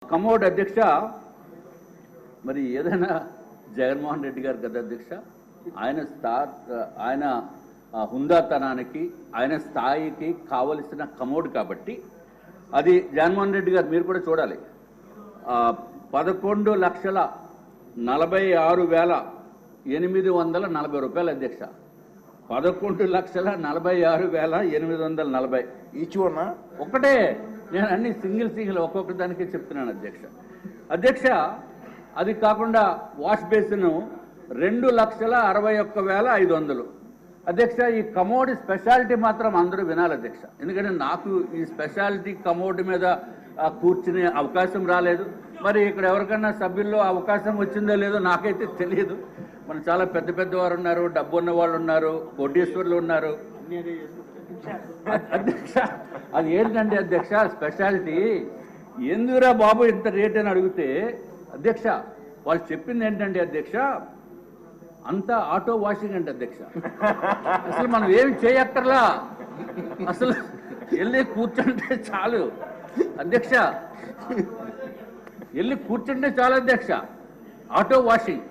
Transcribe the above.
Commode అధ్యక్ష, మరి ఏదైనా జగన్మోహన్ రెడ్డి గారు కదా అధ్యక్ష, ఆయన హుందాతనానికి ఆయన స్థాయికి కావలసిన కమోడ్ కాబట్టి అది జగన్మోహన్ రెడ్డి గారు మీరు కూడా చూడాలి. 11,46,840 రూపాయలు అధ్యక్ష. 11,46,840 ఈచ్ వన్ ఒకటే. నేను అన్ని సింగిల్ ఒక్కొక్క దానికి చెప్తున్నాను అధ్యక్ష. అది కాకుండా వాష్ బేసిన్ 2,61,500 అధ్యక్ష. ఈ కమోడ్ స్పెషాలిటీ మాత్రం అందరూ వినాలి అధ్యక్ష, ఎందుకంటే నాకు ఈ స్పెషాలిటీ కమోడ్ మీద కూర్చునే అవకాశం రాలేదు. మరి ఇక్కడ ఎవరికైనా సభ్యుల్లో అవకాశం వచ్చిందో లేదో నాకైతే తెలియదు. మన చాలా పెద్ద వారు ఉన్నారు, డబ్బు ఉన్న వాళ్ళు ఉన్నారు, కోటీశ్వరులు ఉన్నారు అధ్యక్ష. అది ఏంటంటే అధ్యక్ష స్పెషాలిటీ ఎందుకురా బాబు ఇంత రేట్ అని అడిగితే అధ్యక్ష వాళ్ళు చెప్పింది ఏంటంటే అధ్యక్ష అంతా ఆటో వాషింగ్ అంటే అధ్యక్ష. అసలు మనం ఏమి చేయక్కర్లా, అసలు వెళ్ళి కూర్చుంటే చాలు అధ్యక్ష, వెళ్ళి కూర్చుంటే చాలు అధ్యక్ష. Auto washing